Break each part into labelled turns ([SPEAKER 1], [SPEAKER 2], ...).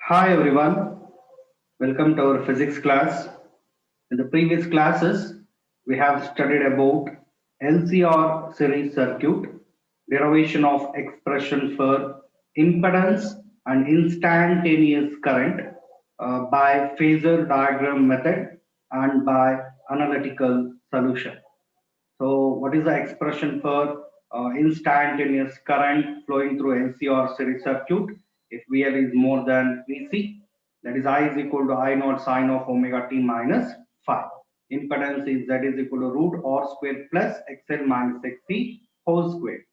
[SPEAKER 1] Hi everyone, welcome to our physics class. In the previous classes, we have studied about LCR series circuit, derivation of expression for impedance and instantaneous current by phasor diagram method and by analytical solution. So what is the expression for instantaneous current flowing through LCR series circuit if VL is more than VC? That is I is equal to I naught sine of omega t minus phi. Impedance is Z is equal to root R square plus XL minus XC whole square.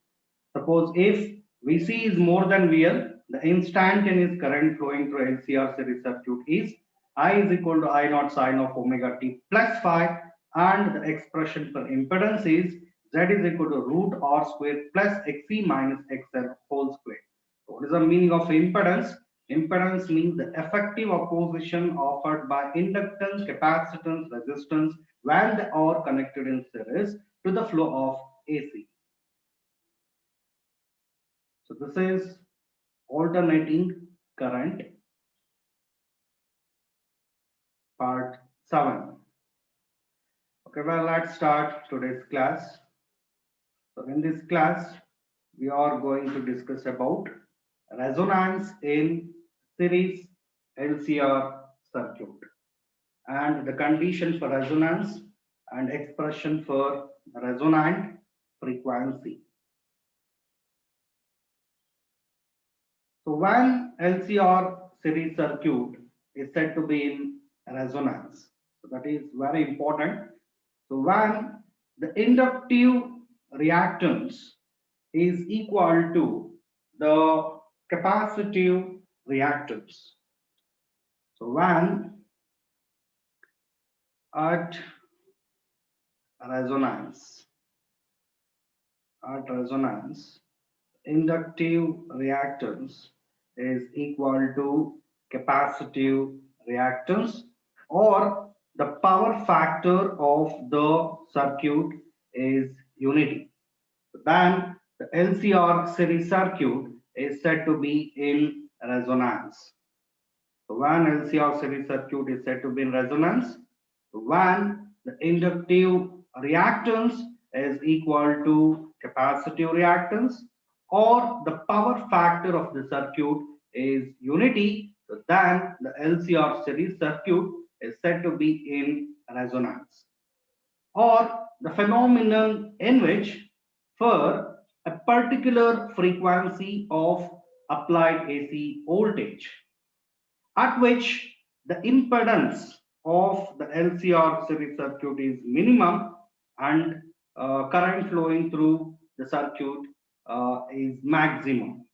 [SPEAKER 1] Suppose if VC is more than VL, the instantaneous current flowing through LCR series circuit is I is equal to I naught sine of omega t plus phi, and the expression for impedance is Z is equal to root R square plus XC minus XL whole square. So what is the meaning of impedance? Impedance means the effective opposition offered by inductance, capacitance, resistance when they are connected in series to the flow of AC. So this is alternating current part 7. Okay, well, let's start today's class. So in this class, we are going to discuss about resonance in series LCR circuit and the condition for resonance and expression for resonant frequency. So when LCR series circuit is said to be in resonance, so that is very important. So when the inductive reactance is equal to the capacitive reactance. So when at resonance, inductive reactance is equal to capacitive reactance, or the power factor of the circuit is unity. Then the LCR series circuit is said to be in resonance. So when LCR series circuit is said to be in resonance, when the inductive reactance is equal to capacitive reactance, or the power factor of the circuit is unity, so then the LCR series circuit is said to be in resonance. Or the phenomenon in which for a particular frequency of applied AC voltage at which the impedance of the LCR series circuit is minimum and current flowing through the circuit is maximum.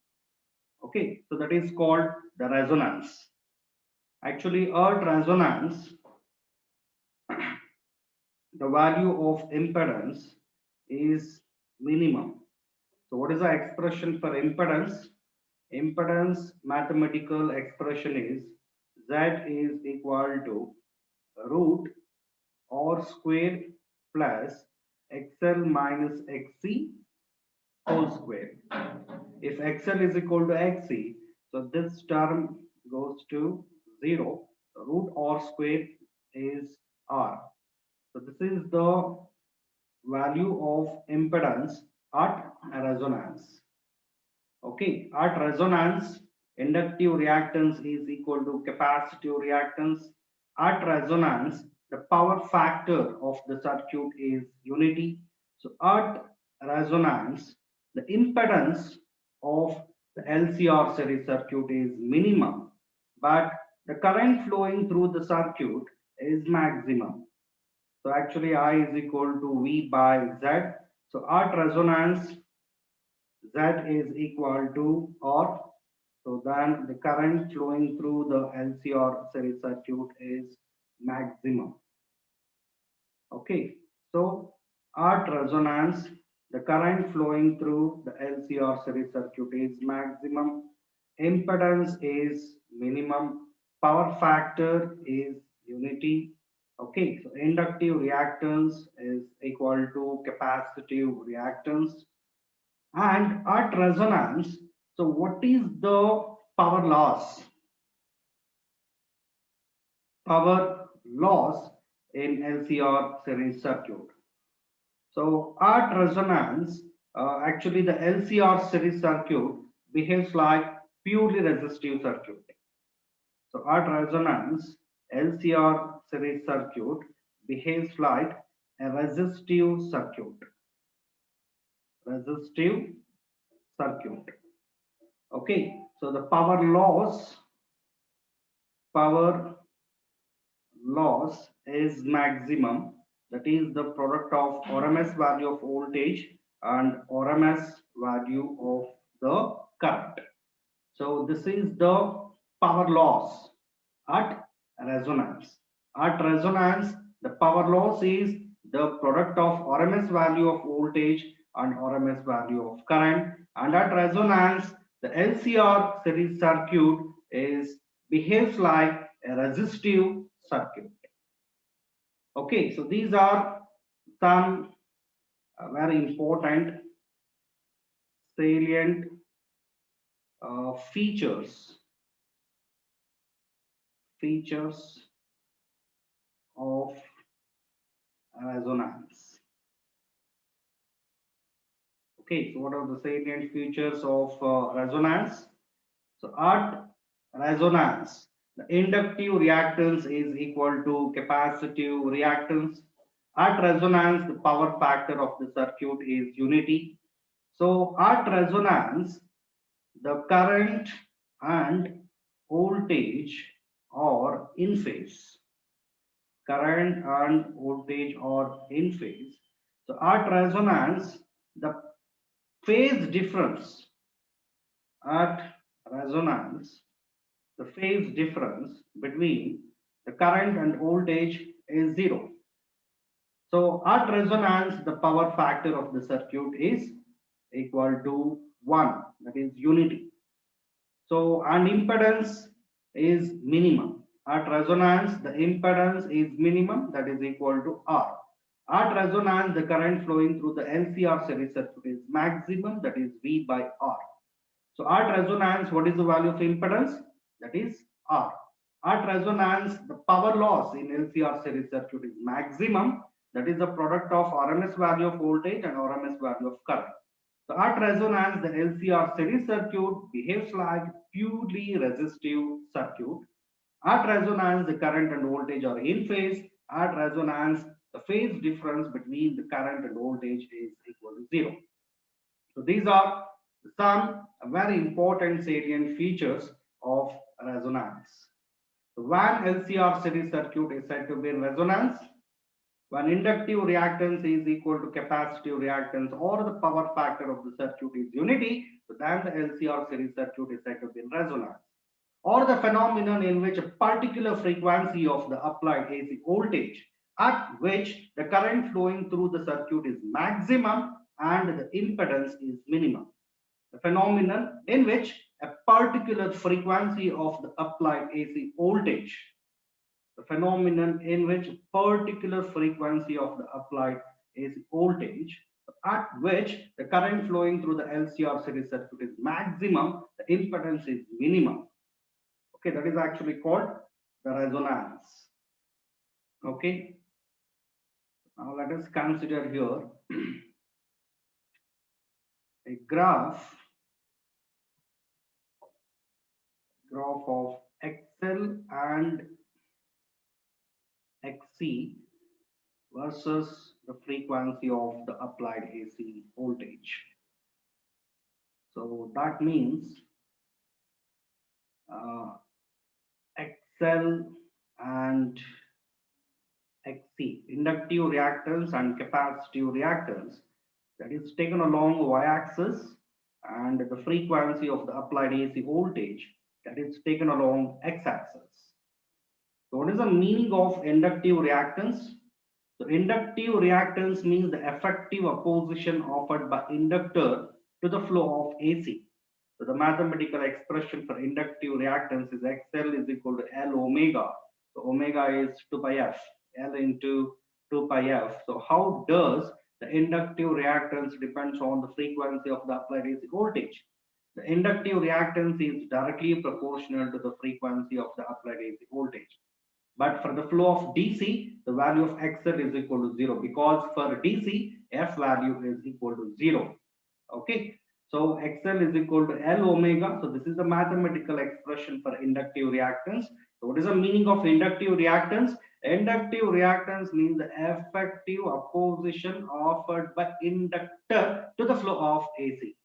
[SPEAKER 1] Okay, so that is called the resonance. Actually, at resonance, the value of impedance is minimum. So what is the expression for impedance? Impedance mathematical expression is Z is equal to root R square plus XL minus XC whole square. If XL is equal to XC, so this term goes to 0. Root R square is R. So this is the value of impedance at resonance. Okay, at resonance, inductive reactance is equal to capacitive reactance. At resonance, the power factor of the circuit is unity. So at resonance, the impedance of the LCR series circuit is minimum, but the current flowing through the circuit is maximum. So actually I is equal to V by Z. So at resonance, Z is equal to R. So then the current flowing through the LCR series circuit is maximum. Okay, so at resonance, the current flowing through the LCR series circuit is maximum. Impedance is minimum. Power factor is unity. Okay, so inductive reactance is equal to capacitive reactance. And at resonance, so what is the power loss? power loss in LCR series circuit. So at resonance, actually the LCR series circuit behaves like purely resistive circuit. So at resonance, LCR series circuit behaves like a resistive circuit. Resistive circuit. Okay, so the power loss is maximum, that is the product of RMS value of voltage and RMS value of the current. So this is the power loss at resonance. At resonance, the power loss is the product of RMS value of voltage and RMS value of current. And at resonance, the LCR series circuit is behaves like a resistive circuit. Okay, so these are some very important salient features of resonance. Okay, so what are the salient features of resonance? So at resonance, the inductive reactance is equal to capacitive reactance. At resonance, the power factor of the circuit is unity. So at resonance, the current and voltage are in phase. Current and voltage are in phase. So at resonance, the phase difference at resonance, the phase difference between the current and voltage is zero. So at resonance, the power factor of the circuit is equal to 1, that is unity. So, and impedance is minimum. At resonance, the impedance is minimum, that is equal to R. At resonance, the current flowing through the LCR series circuit is maximum, that is V by R. So at resonance, what is the value of impedance? That is R. At resonance, the power loss in LCR series circuit is maximum, that is the product of RMS value of voltage and RMS value of current. So at resonance, the LCR series circuit behaves like purely resistive circuit. At resonance, the current and voltage are in phase. At resonance, the phase difference between the current and voltage is equal to 0. So these are some very important salient features of resonance. So when LCR series circuit is said to be in resonance, when inductive reactance is equal to capacitive reactance or the power factor of the circuit is unity, so then the LCR series circuit is said to be in resonance. Or the phenomenon in which a particular frequency of the applied AC voltage at which the current flowing through the circuit is maximum and the impedance is minimum. The phenomenon in which a particular frequency of the applied AC voltage, the phenomenon in which particular frequency of the applied AC voltage at which the current flowing through the LCR series circuit is maximum, the impedance is minimum. Okay, that is actually called the resonance. Okay, now let us consider here a graph of XL and XC versus the frequency of the applied AC voltage. So that means XL and XC, inductive reactance and capacitive reactance, that is taken along y-axis, and the frequency of the applied AC voltage, that is taken along x-axis. So what is the meaning of inductive reactance? So inductive reactance means the effective opposition offered by inductor to the flow of AC. So the mathematical expression for inductive reactance is XL is equal to L omega. So omega is 2 pi f, L into 2 pi f. So how does the inductive reactance depends on the frequency of the applied AC voltage? The inductive reactance is directly proportional to the frequency of the applied AC voltage. But for the flow of DC, the value of XL is equal to 0 because for DC, F value is equal to 0. Okay. So XL is equal to L omega. So this is the mathematical expression for inductive reactance. So what is the meaning of inductive reactance? Inductive reactance means the effective opposition offered by inductor to the flow of AC.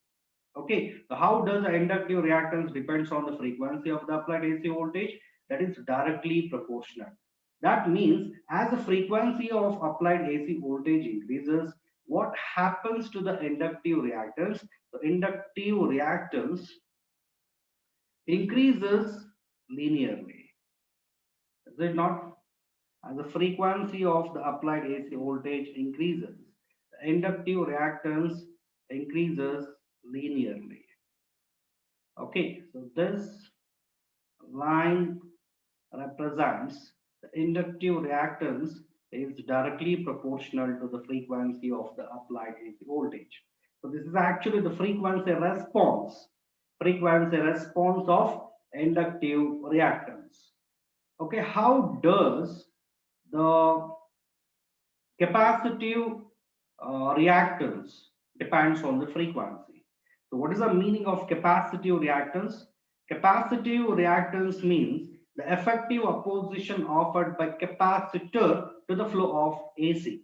[SPEAKER 1] Okay, so how does the inductive reactance depends on the frequency of the applied AC voltage? That is directly proportional. That means as the frequency of applied AC voltage increases, what happens to the inductive reactance? The inductive reactance increases linearly. Is it not? As the frequency of the applied AC voltage increases, the inductive reactance increases linearly. Okay, so this line represents the inductive reactance is directly proportional to the frequency of the applied AC voltage. So this is actually the frequency response of inductive reactance. Okay, how does the capacitive reactance depends on the frequency? So what is the meaning of capacitive reactance? Capacitive reactance means the effective opposition offered by capacitor to the flow of AC.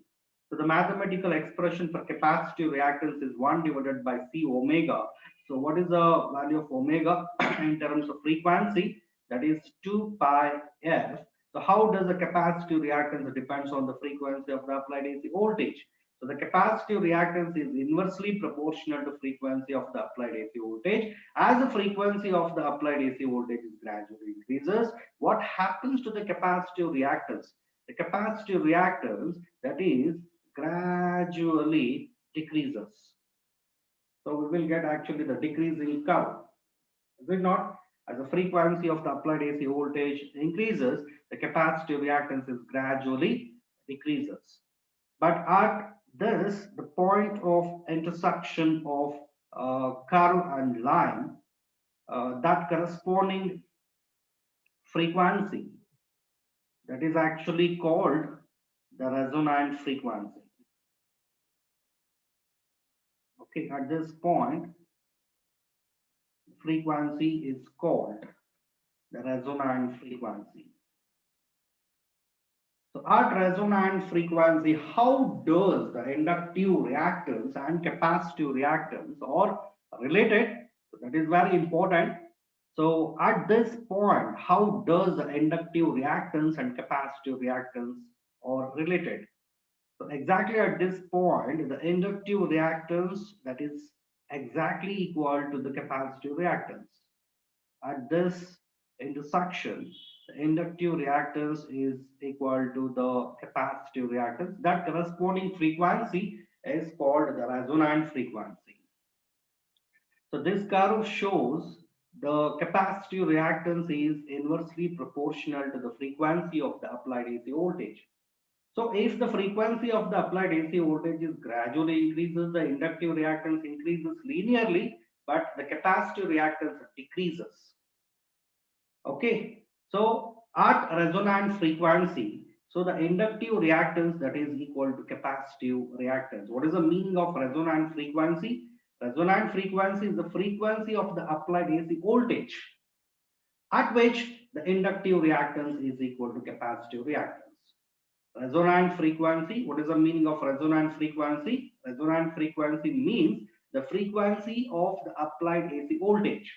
[SPEAKER 1] So the mathematical expression for capacitive reactance is 1 divided by C omega. So what is the value of omega in terms of frequency? That is 2 pi f. So how does the capacitive reactance depends on the frequency of the applied AC voltage? So the capacitive reactance is inversely proportional to frequency of the applied AC voltage. As the frequency of the applied AC voltage is gradually increases, what happens to the capacitive reactance? The capacitive reactance that is gradually decreases. So we will get actually the decreasing curve. Is it not? As the frequency of the applied AC voltage increases, the capacitive reactance is gradually decreases. But at this, the point of intersection of curve and line, that corresponding frequency, that is actually called the resonant frequency. Okay, at this point, frequency is called the resonant frequency. So at resonant frequency, how does the inductive reactance and capacitive reactance are related? So that is very important. So at this point, how does the inductive reactance and capacitive reactance are related? So exactly at this point, the inductive reactance that is exactly equal to the capacitive reactance. At this intersection, the inductive reactance is equal to the capacitive reactance. That corresponding frequency is called the resonant frequency. So this curve shows the capacitive reactance is inversely proportional to the frequency of the applied AC voltage. So if the frequency of the applied AC voltage is gradually increases, the inductive reactance increases linearly, but the capacitive reactance decreases. Okay, so at resonant frequency, so the inductive reactance that is equal to capacitive reactance. What is the meaning of resonant frequency? Resonant frequency is the frequency of the applied AC voltage at which the inductive reactance is equal to capacitive reactance. Resonant frequency, what is the meaning of resonant frequency? Resonant frequency means the frequency of the applied AC voltage.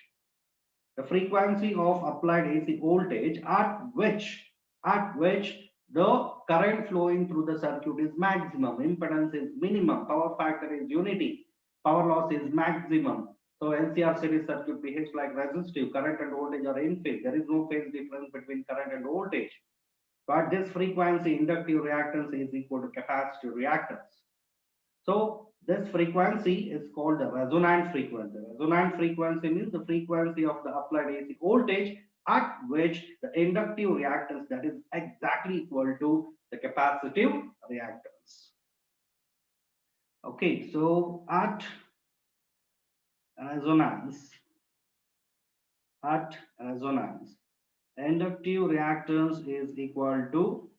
[SPEAKER 1] The frequency of applied AC voltage at which the current flowing through the circuit is maximum, impedance is minimum, power factor is unity, power loss is maximum. So LCR series circuit behaves like resistive, current and voltage are in phase. There is no phase difference between current and voltage. So at this frequency, inductive reactance is equal to capacitive reactance. So this frequency is called the resonant frequency. Resonant frequency means the frequency of the applied AC voltage at which the inductive reactance that is exactly equal to the capacitive reactance. Okay, so resonance, at resonance, Inductive reactance is equal to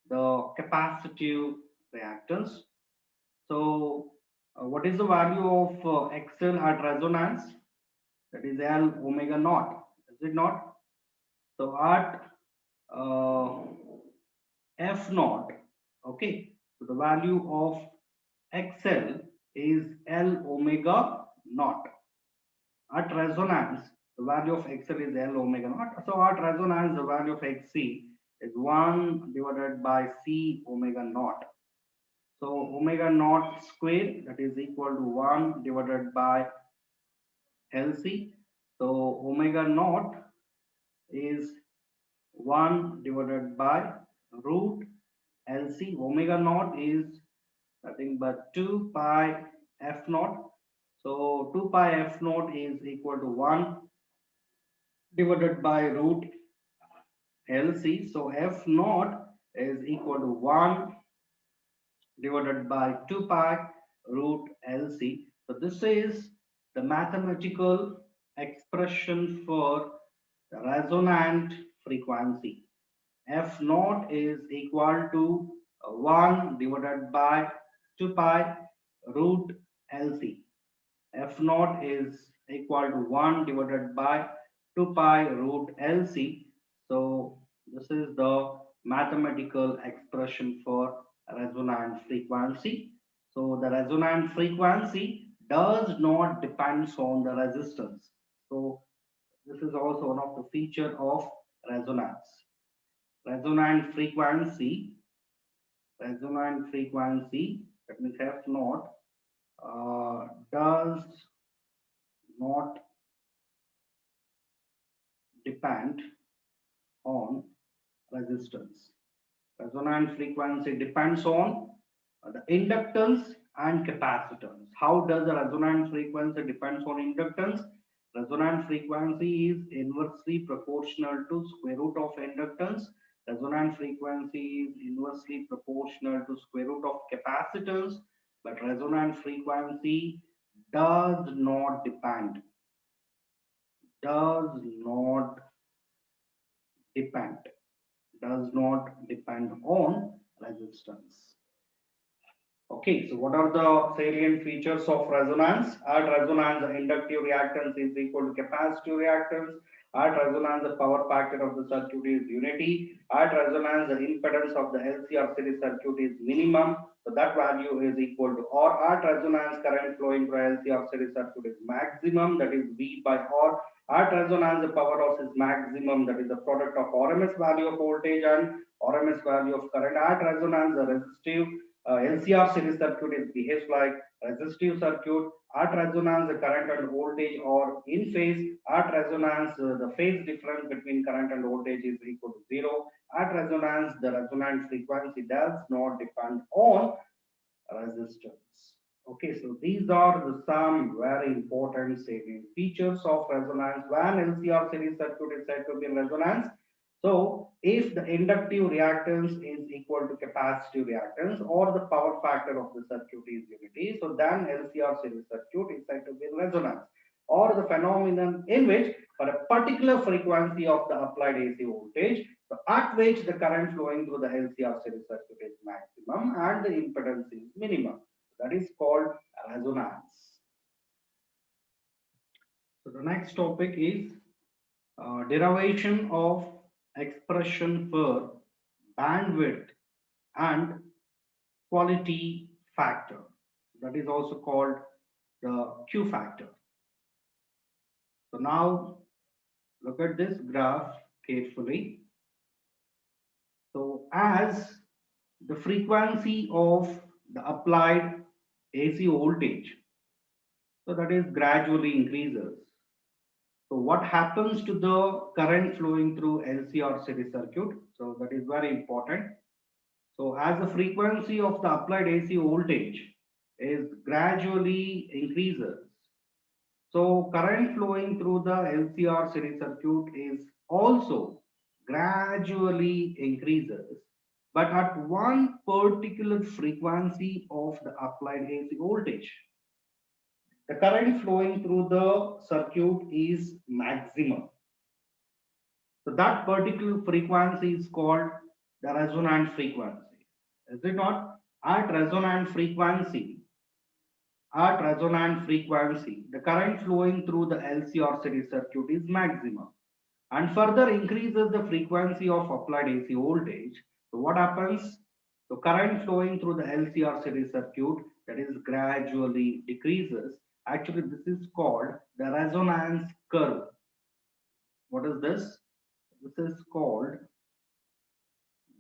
[SPEAKER 1] the capacitive reactance. So, what is the value of XL at resonance? That is L omega naught. Is it not? So, at uh, F naught, okay. So, the value of XL is L omega naught. At resonance, the value of XL is L omega naught. So, at resonance, the value of XC is 1 divided by C omega naught. So omega naught square, that is equal to 1 divided by LC. So omega naught is 1 divided by root LC. Omega naught is nothing but 2 pi F naught. So 2 pi F naught is equal to 1 divided by root LC. So F naught is equal to 1 divided by 2 pi root LC. So this is the mathematical expression for the resonant frequency. F naught is equal to 1 divided by 2 pi root LC. F naught is equal to 1 divided by 2 pi root LC. So this is the mathematical expression for resonant frequency. So the resonant frequency does not depend on the resistance. So this is also one of the feature of resonance. Resonant frequency, resonant frequency, that means F naught does not depend on resistance. Resonant frequency depends on the inductance and capacitance. How does the resonant frequency depends on inductance? Resonant frequency is inversely proportional to square root of inductance. Resonant frequency is inversely proportional to square root of capacitance, but resonant frequency does not depend, does not depend does not depend on resistance. Okay, so what are the salient features of resonance? At resonance, the inductive reactance is equal to capacitive reactance. At resonance, the power factor of the circuit is unity. At resonance, the impedance of the LCR series circuit is minimum. So that value is equal to, or at resonance, current flowing through LCR series circuit is maximum, that is V by R. At resonance, the power loss is maximum, that is the product of RMS value of voltage and RMS value of current. At resonance, the resistive LCR series circuit is behaves like resistive circuit. At resonance, the current and voltage are in phase. At resonance, the phase difference between current and voltage is equal to 0. At resonance, the resonant frequency does not depend on resistance. Okay, so these are the some very important salient features of resonance when LCR series circuit is said to be in resonance. So if the inductive reactance is equal to capacitive reactance or the power factor of the circuit is unity, so then LCR series circuit is said to be in resonance, or the phenomenon in which for a particular frequency of the applied AC voltage, so at which the current flowing through the LCR series circuit is maximum and the impedance is minimum. That is called resonance. So the next topic is derivation of expression for bandwidth and quality factor. That is also called the Q factor. So now look at this graph carefully. So as the frequency of the applied AC voltage, so that is gradually increases. So what happens to the current flowing through LCR series circuit? So that is very important. So as the frequency of the applied AC voltage is gradually increases, so current flowing through the LCR series circuit is also gradually increases, but at one particular frequency of the applied AC voltage. The current flowing through the circuit is maximum. So that particular frequency is called the resonant frequency. Is it not? At resonant frequency, the current flowing through the LC or series circuit is maximum and further increases the frequency of applied AC voltage. So what happens? So current flowing through the LC or series circuit, that is gradually decreases. Actually, this is called the resonance curve. What is this? This is called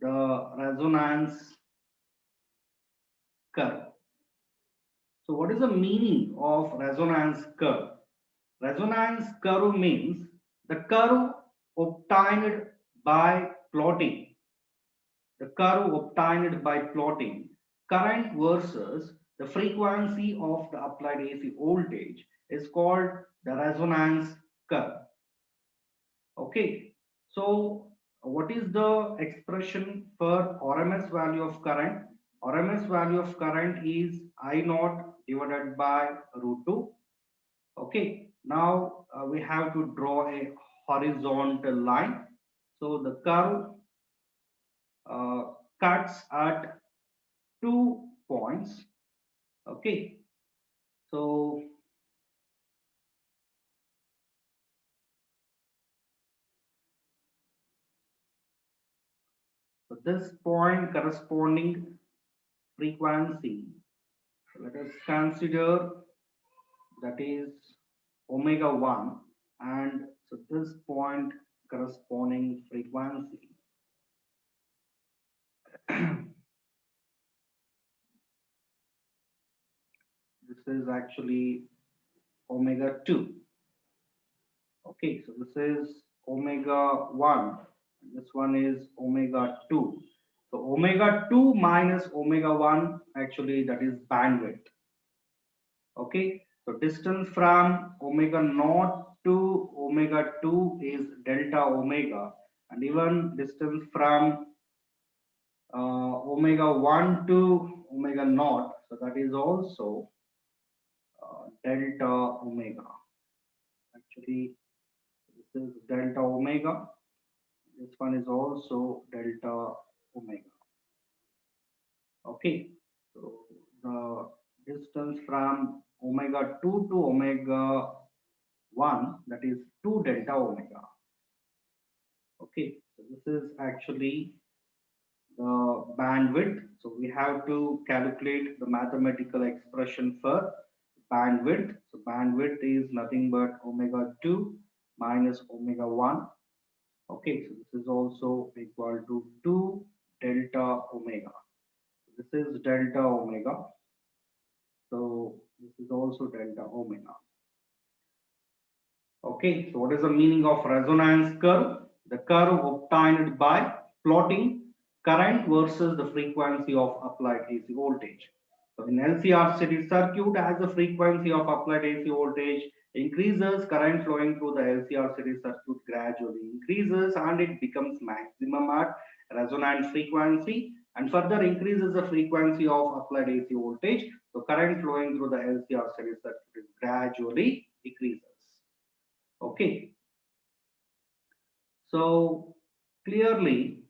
[SPEAKER 1] the resonance curve. So what is the meaning of resonance curve? Resonance curve means the curve obtained by plotting. The curve obtained by plotting current versus the frequency of the applied AC voltage is called the resonance curve. Okay, so what is the expression for RMS value of current? RMS value of current is I naught divided by root 2. Okay, now we have to draw a horizontal line. So the curve uh, cuts at 2 points. Okay, so this point corresponding frequency, let us consider that is omega 1, and so this point corresponding frequency this is actually omega 2. Okay, so this is omega 1, this one is omega 2. So omega 2 minus omega 1, actually that is bandwidth. Okay, so distance from omega naught to omega 2 is delta omega, and even distance from omega 1 to omega naught, so that is also delta omega. Actually, this is delta omega. This one is also delta omega. Okay, so the distance from omega 2 to omega 1, that is 2 delta omega. Okay, so this is actually the bandwidth. So we have to calculate the mathematical expression for bandwidth. So bandwidth is nothing but omega 2 minus omega 1. Okay, so this is also equal to 2 delta omega. This is delta omega. So this is also delta omega. Okay, so what is the meaning of resonance curve? The curve obtained by plotting current versus the frequency of applied AC voltage. So in LCR series circuit, as the frequency of applied AC voltage increases, current flowing through the LCR series circuit gradually increases and it becomes maximum at resonance frequency and further increases the frequency of applied AC voltage. So current flowing through the LCR series circuit gradually decreases. Okay, so clearly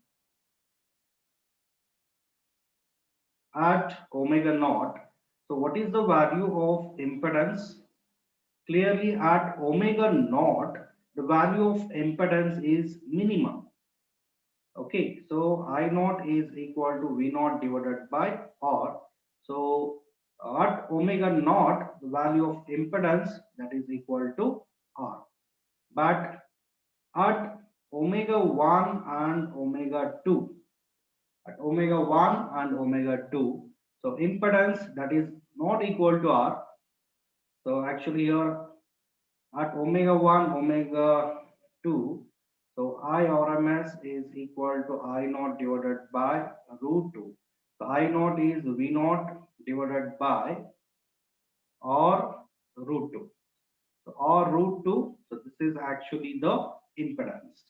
[SPEAKER 1] at omega naught, so what is the value of impedance? Clearly at omega naught, the value of impedance is minimum. Okay, so I naught is equal to V naught divided by R. So at omega naught, the value of impedance that is equal to R. But at omega 1 and omega 2, at omega 1 and omega 2, so impedance that is not equal to R. So actually here at omega 1 omega 2, so I RMS is equal to I naught divided by root 2. So I naught is V naught divided by R root 2. So R root 2, so this is actually the impedance.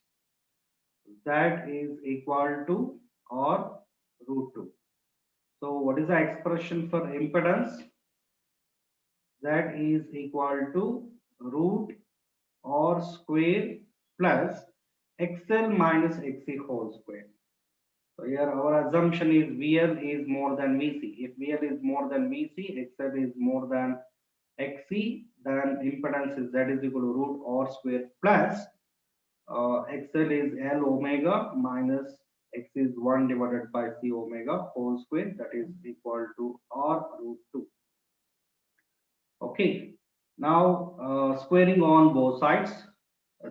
[SPEAKER 1] That is equal to R root 2. So what is the expression for impedance? That is equal to root R square plus XL minus XC whole square. So here our assumption is VL is more than VC. If VL is more than VC, XL is more than XC, then impedance is Z is equal to root R square plus XL is L omega minus X is 1 divided by C omega whole square, that is equal to R root 2. Okay, now squaring on both sides,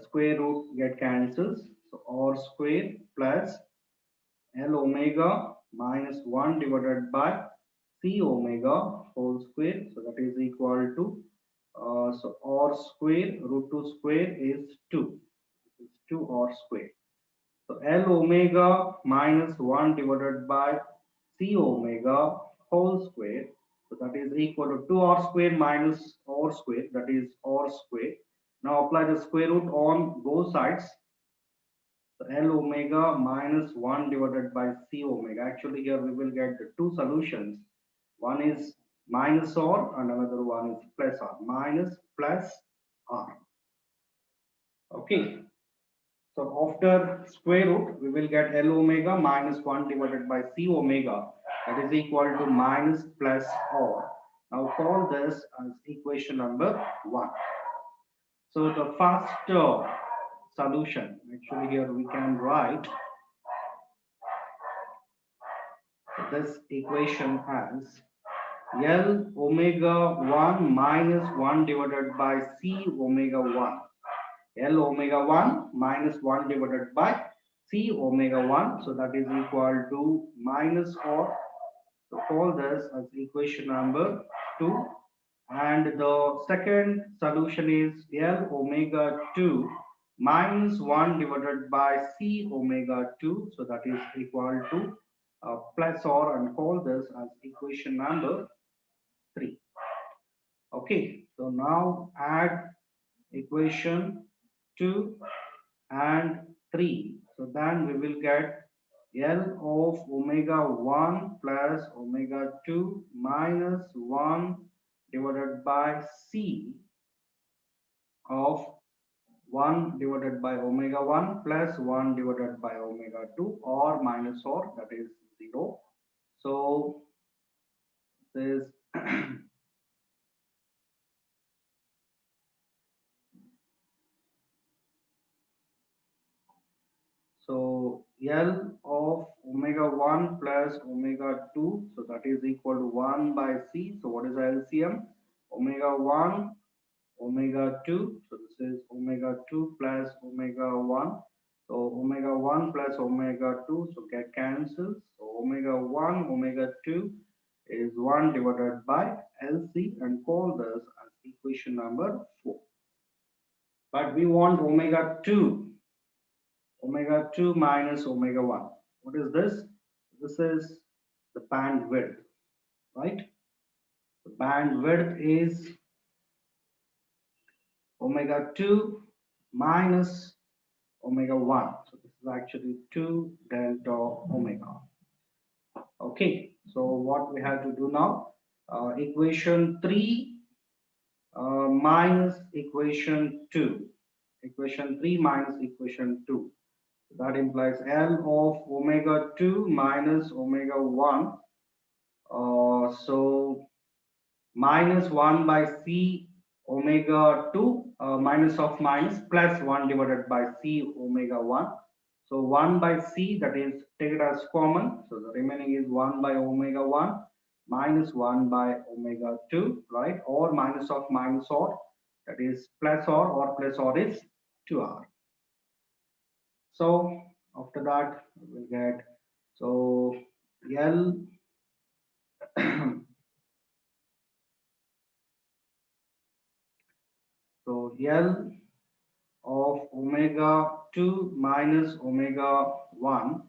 [SPEAKER 1] square root get cancels. So R square plus L omega minus 1 divided by C omega whole square. So that is equal to, so R square root 2 square is 2. This is 2R square. So L omega minus 1 divided by C omega whole square. So that is equal to 2R square minus R square, that is R square. Now apply the square root on both sides. So L omega minus 1 divided by C omega. Actually here we will get the two solutions. One is minus R and another one is plus R. Minus plus R. Okay. So after square root, we will get L omega minus 1 divided by C omega, that is equal to minus plus R. Now call this as equation number 1. So the first solution, actually here we can write this equation as L omega 1 minus 1 divided by C omega 1. L omega 1 minus 1 divided by C omega 1. So that is equal to minus or, so call this as equation number 2. And the second solution is L omega 2 minus 1 divided by C omega 2. So that is equal to plus or, and call this as equation number 3. Okay, so now add equation 2 and 3. So then we will get L of omega 1 plus omega 2 minus 1 divided by C of 1 divided by omega 1 plus 1 divided by omega 2, or minus or, that is 0. So this so L of omega 1 plus omega 2, so that is equal to 1 by C. So what is the LCM? Omega 1, omega 2. So this is omega 2 plus omega 1. So omega 1 plus omega 2, so get cancels. So omega 1, omega 2 is 1 divided by LC, and call this as equation number 4. But we want omega 2. Omega 2 minus omega 1. What is this? This is the bandwidth, right? The bandwidth is omega 2 minus omega 1. So this is actually 2 delta omega. Okay, so what we have to do now? Equation 3 minus equation 2. Equation 3 minus equation 2. That implies L of omega 2 minus omega 1. So minus 1 by C omega 2 minus of minus plus 1 divided by C omega 1. So 1 by C, that is take it as common. So the remaining is 1 by omega 1 minus 1 by omega 2, right? Or minus of minus or, that is plus or plus or is 2R. So after that we will get, so L so L of omega 2 minus omega 1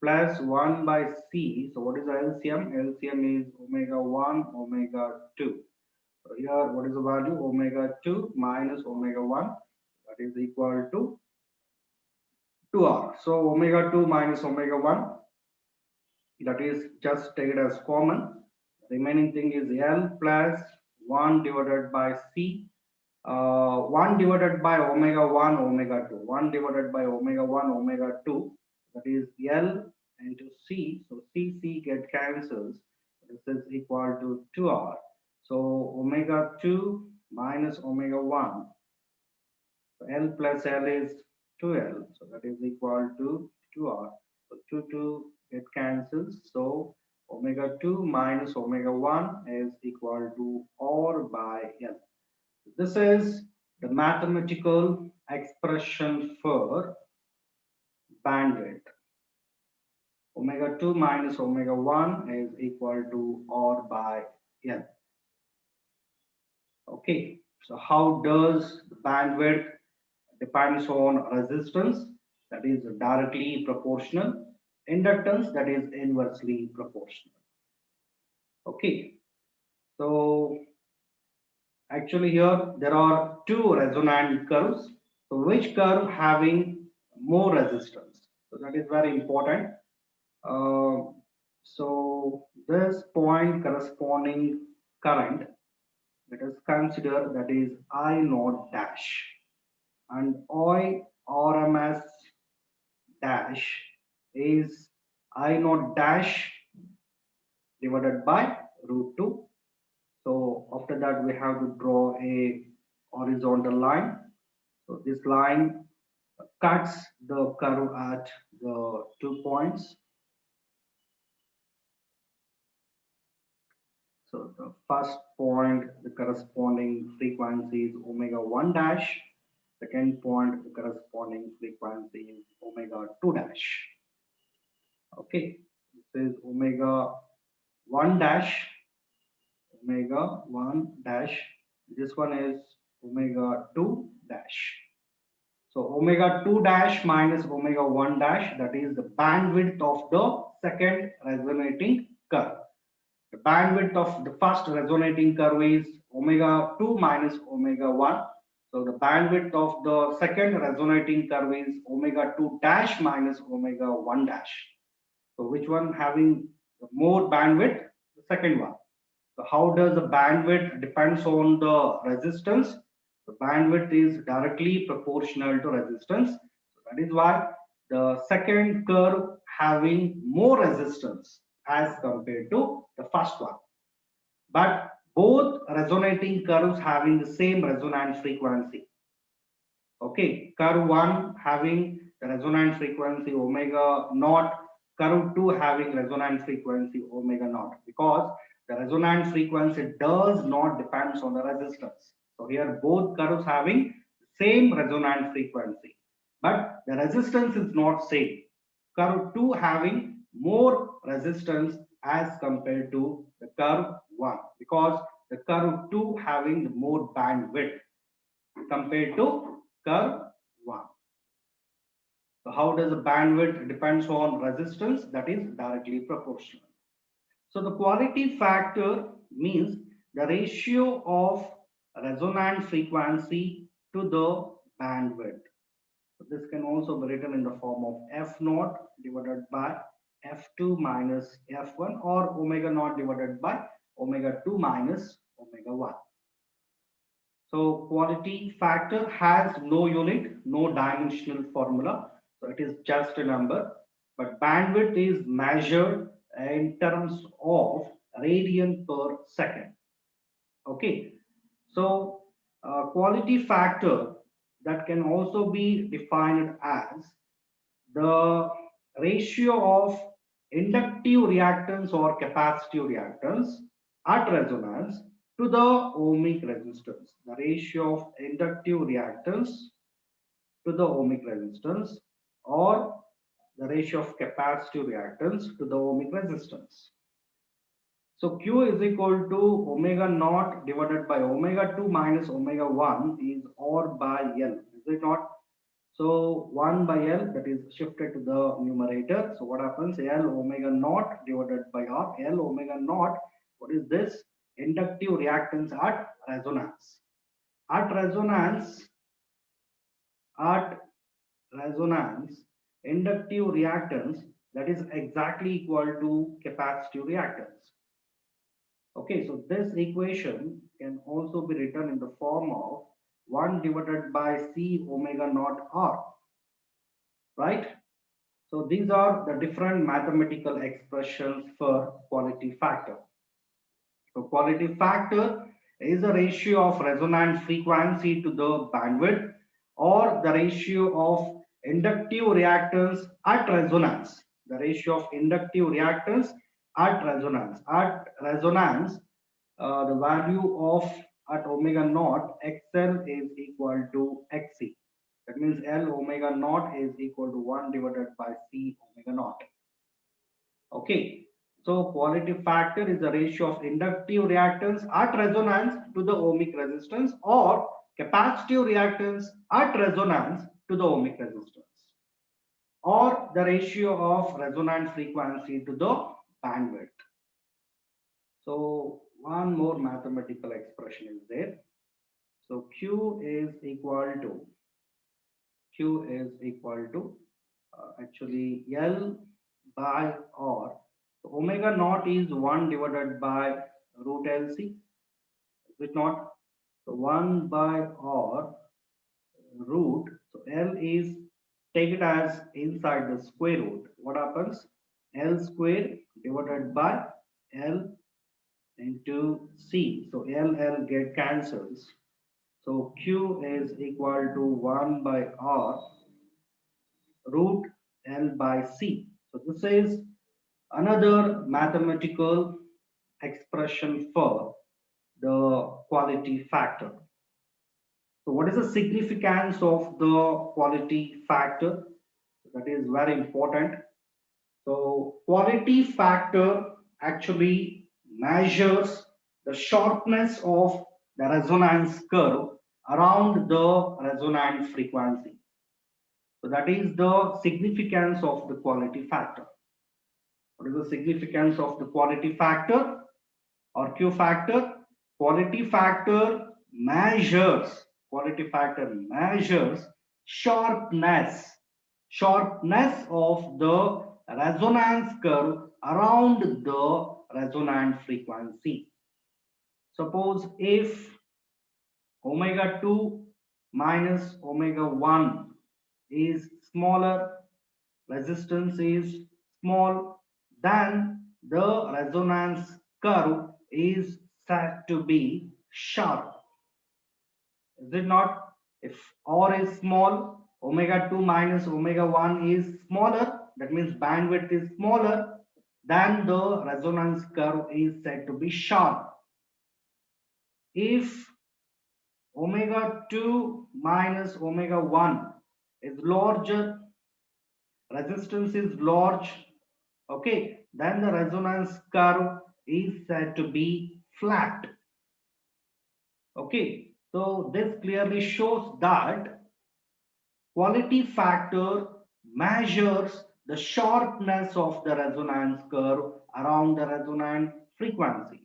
[SPEAKER 1] plus 1 by C. So what is the LCM? LCM is omega 1 omega 2. So here what is the value? Omega 2 minus omega 1, that is equal to 2R. So omega 2 minus omega 1, that is just take it as common. Remaining thing is L plus 1 divided by C 1 divided by omega 1 omega 2, 1 divided by omega 1 omega 2, that is L into C. So C get cancels. This is equal to 2R. So omega 2 minus omega 1. So L plus L is 2L. So that is equal to 2R. So 2 get cancels. So omega 2 minus omega 1 is equal to R by L. This is the mathematical expression for bandwidth. Omega 2 minus omega 1 is equal to R by L. Okay, so how does the bandwidth depends on resistance, that is directly proportional, inductance, that is inversely proportional. Okay, so actually here there are two resonant curves. So which curve having more resistance? So that is very important. So this point corresponding current, let us consider that is I naught dash, and I RMS dash is I naught dash divided by root 2. So after that we have to draw a horizontal line. So this line cuts the curve at the 2 points. So the first point, the corresponding frequency is omega 1 dash. Second point, the corresponding frequency is omega 2 dash. Okay, this is omega 1 dash, omega 1 dash. This one is omega 2 dash. So omega 2 dash minus omega 1 dash, that is the bandwidth of the second resonating curve. The bandwidth of the first resonating curve is omega 2 minus omega 1. So the bandwidth of the second resonating curve is omega 2 dash minus omega 1 dash. So which one having more bandwidth? The second one. So how does the bandwidth depends on the resistance? The bandwidth is directly proportional to resistance. So that is why the second curve having more resistance as compared to the first one. But both resonating curves having the same resonance frequency. Okay, curve 1 having the resonance frequency omega naught, curve 2 having resonance frequency omega naught, because the resonance frequency does not depends on the resistance. So here both curves having same resonance frequency, but the resistance is not same. Curve 2 having more resistance as compared to the curve 1, because the curve 2 having the more bandwidth compared to curve 1. So how does the bandwidth depends on resistance? That is directly proportional. So the quality factor means the ratio of resonant frequency to the bandwidth. So this can also be written in the form of F naught divided by F2 minus F1, or omega naught divided by omega 2 minus omega 1. So quality factor has no unit, no dimensional formula. So it is just a number. But bandwidth is measured in terms of radian per second. Okay. So quality factor that can also be defined as the ratio of inductive reactance or capacitive reactance at resonance to the ohmic resistance. The ratio of inductive reactance to the ohmic resistance, or the ratio of capacitive reactance to the ohmic resistance. So Q is equal to omega naught divided by omega 2 minus omega 1 is R by L. Is it not? So 1 by L, that is shifted to the numerator. So what happens? L omega naught divided by R. L omega naught, what is this? Inductive reactance at resonance. At resonance, at resonance, inductive reactance, that is exactly equal to capacitive reactance. Okay, so this equation can also be written in the form of 1 divided by C omega naught R, right? So these are the different mathematical expressions for quality factor. So quality factor is the ratio of resonant frequency to the bandwidth or the ratio of inductive reactance at resonance. The ratio of inductive reactance at resonance. At resonance, the value of at omega naught XL is equal to XC. That means L omega naught is equal to 1 divided by C omega naught. Okay. So quality factor is the ratio of inductive reactance at resonance to the ohmic resistance or capacitive reactance at resonance to the ohmic resistance or the ratio of resonant frequency to the bandwidth. So one more mathematical expression is there. So Q is equal to actually L by R. So omega naught is 1 divided by root LC, is it not? So 1 by R root. So L is, take it as inside the square root. What happens? L square divided by L into C. So L get cancels. So Q is equal to 1 by R root L by C. So this is another mathematical expression for the quality factor. So what is the significance of the quality factor? That is very important. So quality factor actually measures the sharpness of the resonance curve around the resonant frequency. So that is the significance of the quality factor. What is the significance of the quality factor or Q factor? Quality factor measures sharpness of the resonance curve around the resonant frequency. Suppose if omega 2 minus omega 1 is smaller, resistance is small, then the resonance curve is said to be sharp. Is it not? If R is small, omega 2 minus omega 1 is smaller, that means bandwidth is smaller, then the resonance curve is said to be sharp. If omega 2 minus omega 1 is larger, resistance is large, okay, then the resonance curve is said to be flat. Okay, so this clearly shows that quality factor measures the sharpness of the resonance curve around the resonant frequency.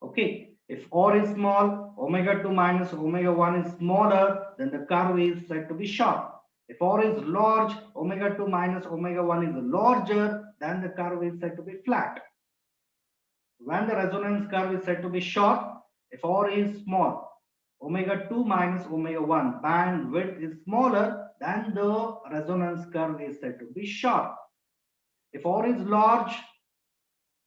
[SPEAKER 1] Okay, if R is small, omega 2 minus omega 1 is smaller, then the curve is said to be sharp. If R is large, omega 2 minus omega 1 is larger, then the curve is said to be flat. When the resonance curve is said to be short, if R is small, omega 2 minus omega 1 bandwidth is smaller, then the resonance curve is said to be short. If R is large,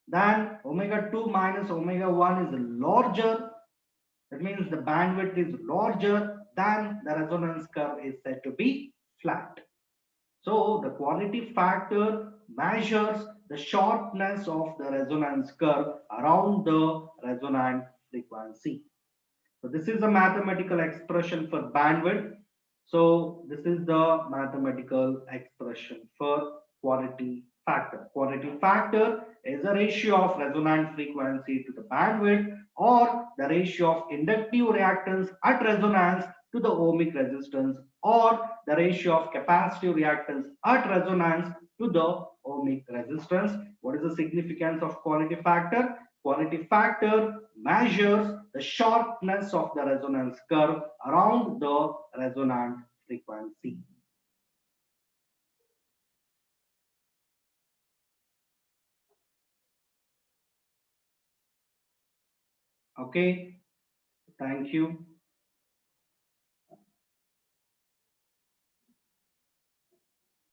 [SPEAKER 1] then omega 2 minus omega 1 is larger. That means the bandwidth is larger, then the resonance curve is said to be flat. So the quality factor measures the sharpness of the resonance curve around the resonant frequency. So this is a mathematical expression for bandwidth. So this is the mathematical expression for quality factor. Quality factor is a ratio of resonant frequency to the bandwidth or the ratio of inductive reactance at resonance to the ohmic resistance or the ratio of capacitive reactance at resonance to the ohmic resistance. What is the significance of quality factor? Quality factor measures the sharpness of the resonance curve around the resonant frequency. Okay, thank you.